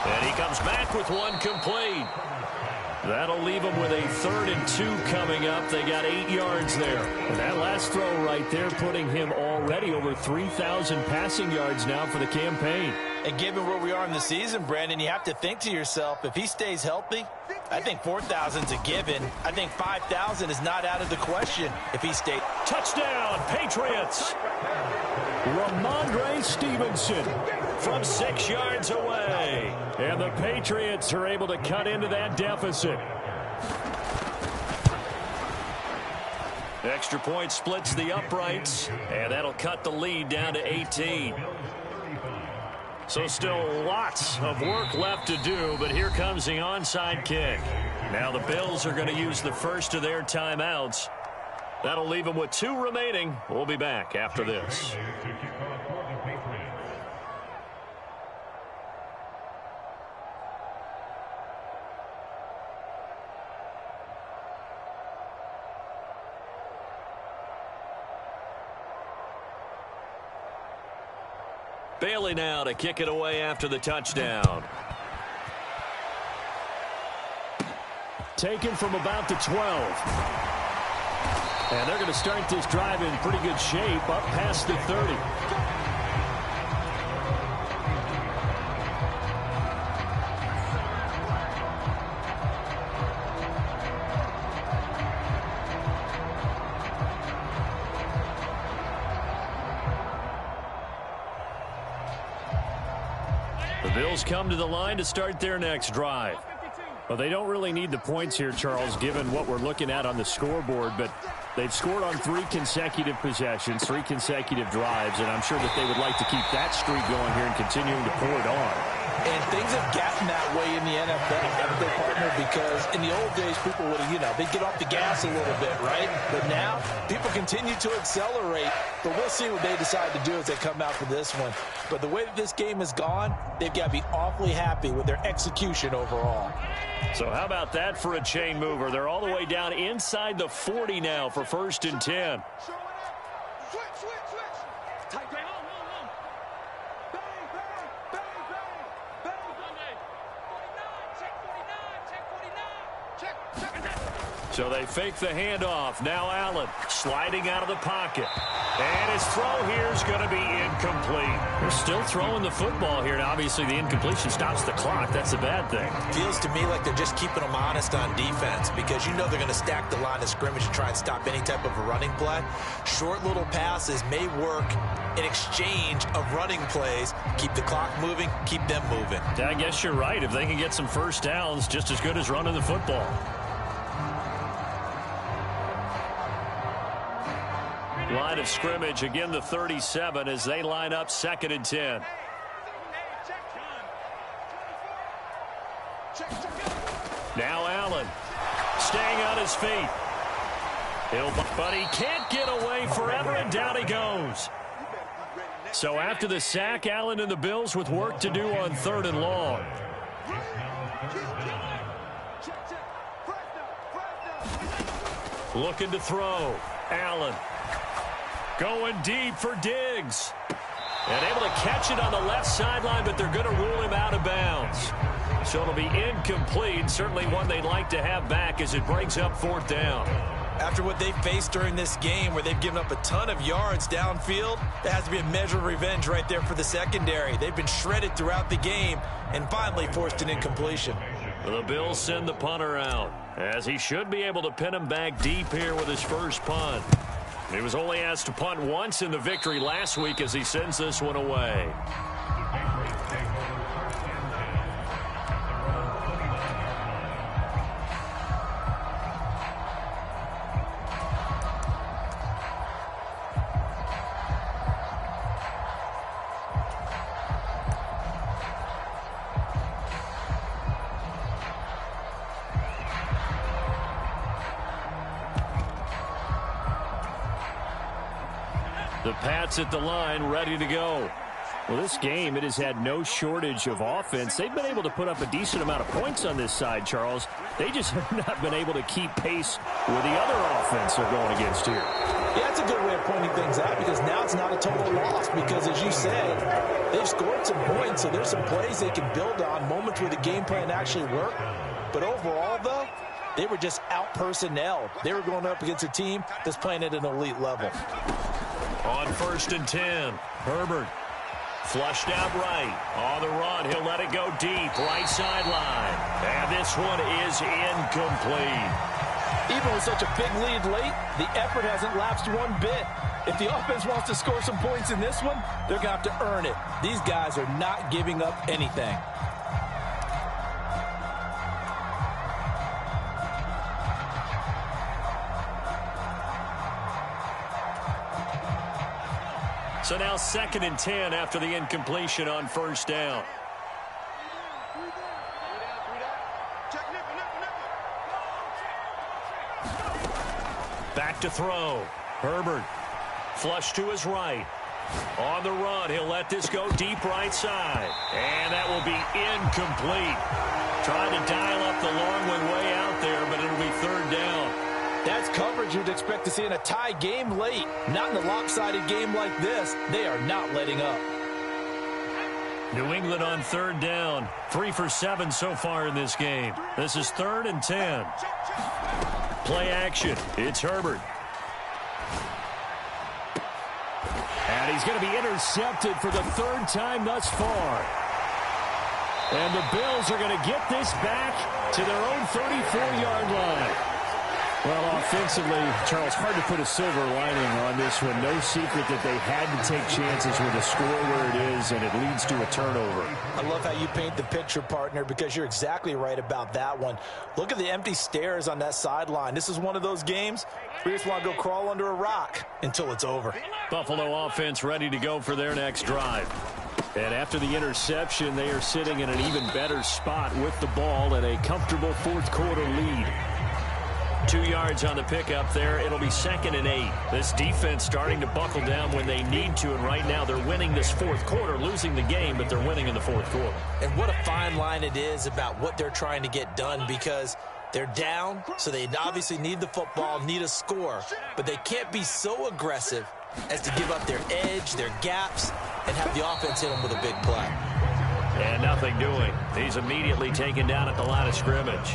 And he comes back with one complete. That'll leave them with a 3rd and 2 coming up. They got 8 yards there. And that last throw right there putting him already over 3,000 passing yards now for the campaign. And given where we are in the season, Brandon, you have to think to yourself, if he stays healthy, I think 4,000's a given. I think 5,000 is not out of the question if he stays. Touchdown, Patriots! Ramondre Stevenson from 6 yards away. And the Patriots are able to cut into that deficit. Extra point splits the uprights, and that'll cut the lead down to 18. So still lots of work left to do, but here comes the onside kick. Now the Bills are going to use the first of their timeouts. That'll leave them with 2 remaining. We'll be back after this. Bailey now to kick it away after the touchdown. Taken from about the 12. And they're going to start this drive in pretty good shape up past the 30. The Bills come to the line to start their next drive. Well, they don't really need the points here, Charles, given what we're looking at on the scoreboard, but they've scored on 3 consecutive possessions, 3 consecutive drives, and I'm sure that they would like to keep that streak going here and continuing to pour it on. And things have gotten that way in the NFL, haven't they, partner? Because in the old days, people would have, they'd get off the gas a little bit, right? But now, people continue to accelerate. But we'll see what they decide to do as they come out for this one. But the way that this game has gone, they've got to be awfully happy with their execution overall. So how about that for a chain mover? They're all the way down inside the 40 now for 1st and 10. So they fake the handoff. Now Allen sliding out of the pocket. And his throw here is going to be incomplete. They're still throwing the football here. Now, obviously, the incompletion stops the clock. That's a bad thing. Feels to me like they're just keeping them honest on defense because you know they're going to stack the line of scrimmage and try and stop any type of a running play. Short little passes may work in exchange of running plays. Keep the clock moving, keep them moving. I guess you're right. If they can get some first downs, just as good as running the football. Line of scrimmage, again the 37 as they line up 2nd and 10. Now Allen staying on his feet. But he can't get away forever, and down he goes. So after the sack, Allen and the Bills with work to do on 3rd and long. Looking to throw. Allen going deep for Diggs. And able to catch it on the left sideline, but they're going to rule him out of bounds. So it'll be incomplete. Certainly one they'd like to have back as it brings up 4th down. After what they faced during this game where they've given up a ton of yards downfield, that has to be a measure of revenge right there for the secondary. They've been shredded throughout the game and finally forced an incompletion. The Bills send the punter out as he should be able to pin him back deep here with his first punt. He was only asked to punt once in the victory last week as he sends this one away. The Pats at the line, ready to go. Well, this game, it has had no shortage of offense. They've been able to put up a decent amount of points on this side, Charles. They just have not been able to keep pace with the other offense they're going against here. Yeah, that's a good way of pointing things out because now it's not a total loss because, as you said, they've scored some points, so there's some plays they can build on, moments where the game plan actually worked. But overall, though, they were just out-personnelled. They were going up against a team that's playing at an elite level. On 1st and 10, Herbert flushed out right. On the run, he'll let it go deep, right sideline. And this one is incomplete. Even with such a big lead late, the effort hasn't lapsed one bit. If the offense wants to score some points in this one, they're going to have to earn it. These guys are not giving up anything. So now 2nd and 10 after the incompletion on 1st down. Back to throw. Herbert flush to his right. On the run, he'll let this go deep right side. And that will be incomplete. Trying to dial up the long one way out there, but it'll be 3rd down. That's coverage you'd expect to see in a tie game late. Not in a lopsided game like this. They are not letting up. New England on 3rd down. 3 for 7 so far in this game. This is 3rd and 10. Play action. It's Herbert. And he's going to be intercepted for the 3rd time thus far. And the Bills are going to get this back to their own 34-yard line. Well, offensively, Charles, hard to put a silver lining on this one. No secret that they had to take chances with a score where it is, and it leads to a turnover. I love how you paint the picture, partner, because you're exactly right about that one. Look at the empty stairs on that sideline. This is one of those games where you just want to go crawl under a rock until it's over. Buffalo offense ready to go for their next drive. And after the interception, they are sitting in an even better spot with the ball at a comfortable 4th quarter lead. 2 yards on the pickup there. It'll be 2nd and 8. This defense starting to buckle down when they need to, and right now they're winning this 4th quarter, losing the game, but they're winning in the 4th quarter. And what a fine line it is about what they're trying to get done because they're down, so they obviously need the football, need a score, but they can't be so aggressive as to give up their edge, their gaps, and have the offense hit them with a big play. And nothing doing. He's immediately taken down at the line of scrimmage.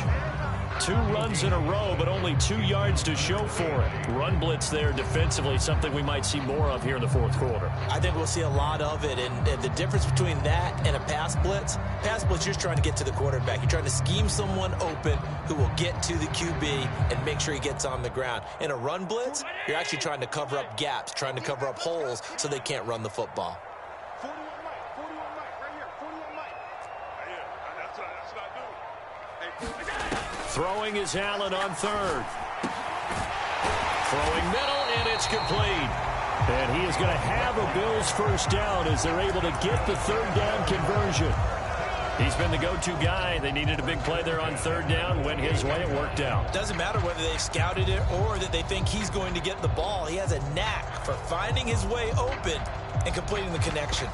2 runs in a row, but only 2 yards to show for it. Run blitz there defensively, something we might see more of here in the fourth quarter. I think we'll see a lot of it, and the difference between that and a pass blitz, you're just trying to get to the quarterback. You're trying to scheme someone open who will get to the QB and make sure he gets on the ground. In a run blitz, you're actually trying to cover up gaps, trying to cover up holes so they can't run the football. 41 Mike, right here, 41 Mike. Right here, that's what I do. Hey, Throwing is Allen on third. Throwing middle, and it's complete. And he is going to have a Bills first down as they're able to get the third down conversion. He's been the go-to guy. They needed a big play there on third down. Went his way. It worked out. Doesn't matter whether they've scouted it or that they think he's going to get the ball. He has a knack for finding his way open and completing the connection.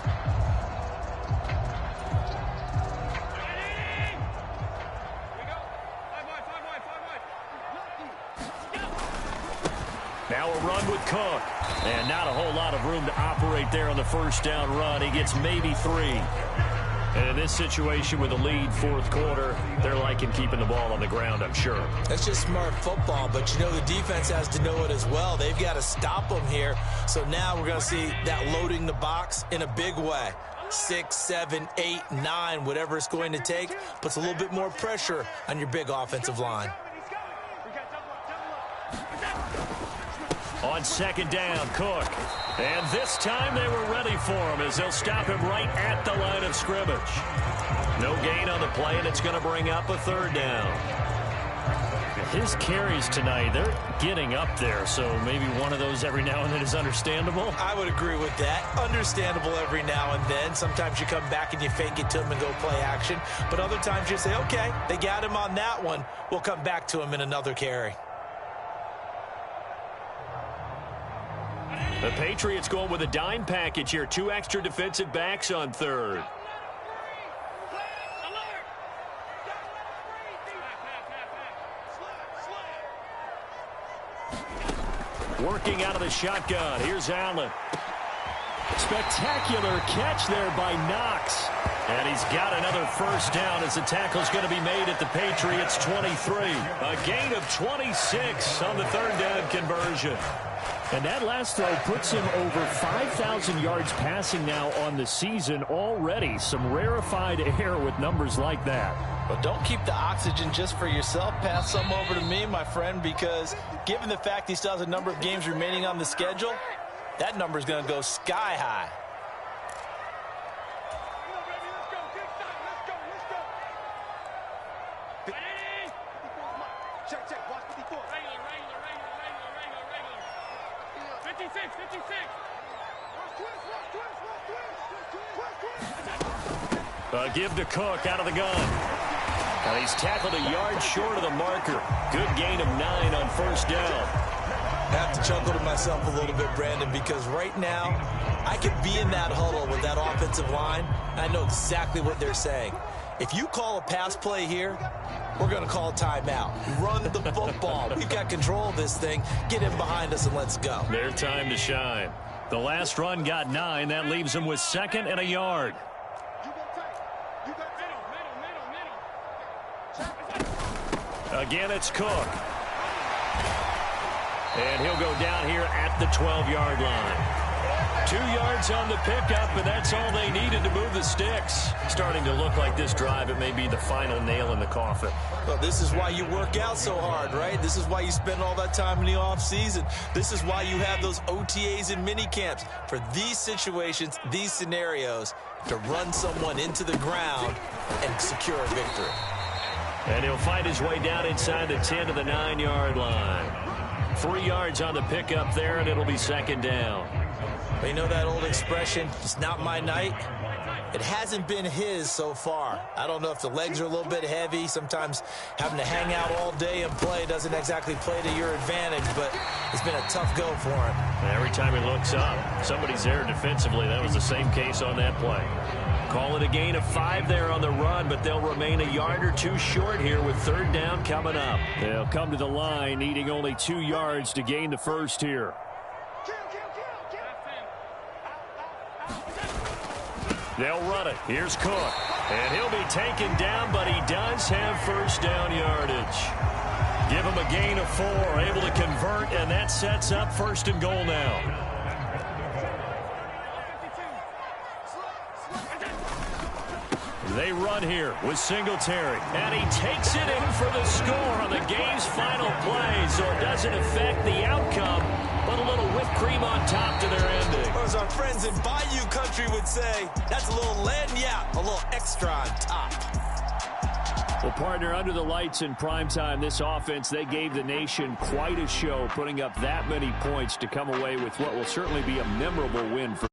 Now a run with Cook. And not a whole lot of room to operate there on the first down run. He gets maybe 3. And in this situation with a lead fourth quarter, they're liking keeping the ball on the ground, I'm sure. That's just smart football, but you know the defense has to know it as well. They've got to stop them here. So now we're going to see that loading the box in a big way. 6, 7, 8, 9, whatever it's going to take, puts a little bit more pressure on your big offensive line. On second down, Cook. And this time they were ready for him as they'll stop him right at the line of scrimmage. No gain on the play, and it's going to bring up a third down. His carries tonight, they're getting up there, so maybe one of those every now and then is understandable. I would agree with that. Understandable every now and then. Sometimes you come back and you fake it to him and go play action. But other times you say, okay, they got him on that one. We'll come back to him in another carry. The Patriots going with a dime package here. 2 extra defensive backs on third. Working out of the shotgun. Here's Allen. Spectacular catch there by Knox. And he's got another first down as the tackle's going to be made at the Patriots 23. A gain of 26 on the third down conversion. And that last throw puts him over 5,000 yards passing now on the season already. Some rarefied air with numbers like that. But don't keep the oxygen just for yourself. Pass some over to me, my friend, because given the fact he still has a number of games remaining on the schedule, that number is going to go sky high. Check, watch 54. Regular. 56. A give to Cook out of the gun. And he's tackled a yard short of the marker. Good gain of 9 on first down. I have to chuckle to myself a little bit, Brandon, because right now I could be in that huddle with that offensive line, and I know exactly what they're saying. If you call a pass play here, we're going to call a timeout. Run the football. We've got control of this thing. Get in behind us and let's go. Their time to shine. The last run got 9. That leaves them with 2nd and a yard. Again, it's Cook. And he'll go down here at the 12-yard line. 2 yards on the pickup, and that's all they needed to move the sticks. Starting to look like this drive, it may be the final nail in the coffin. Well, this is why you work out so hard, right? This is why you spend all that time in the offseason. This is why you have those OTAs and mini camps. For these situations, these scenarios, to run someone into the ground and secure a victory. And he'll find his way down inside the 10 to the 9-yard line. 3 yards on the pickup there, and it'll be 2nd down. But you know that old expression, it's not my night? It hasn't been his so far. I don't know if the legs are a little bit heavy. Sometimes having to hang out all day and play doesn't exactly play to your advantage, but it's been a tough go for him. Every time he looks up, somebody's there defensively. That was the same case on that play. Call it a gain of 5 there on the run, but they'll remain a yard or 2 short here with 3rd down coming up. They'll come to the line needing only 2 yards to gain the first here. They'll run it. Here's Cook. And he'll be taken down, but he does have first down yardage. Give him a gain of 4, able to convert, and that sets up 1st and goal now. They run here with Singletary, and he takes it in for the score on the game's final play, so it doesn't affect the outcome, but a little whipped cream on top to their ending. Or as our friends in Bayou Country would say, that's a little lagniappe, a little extra on top. Well, partner, under the lights in primetime, this offense, they gave the nation quite a show, putting up that many points to come away with what will certainly be a memorable win for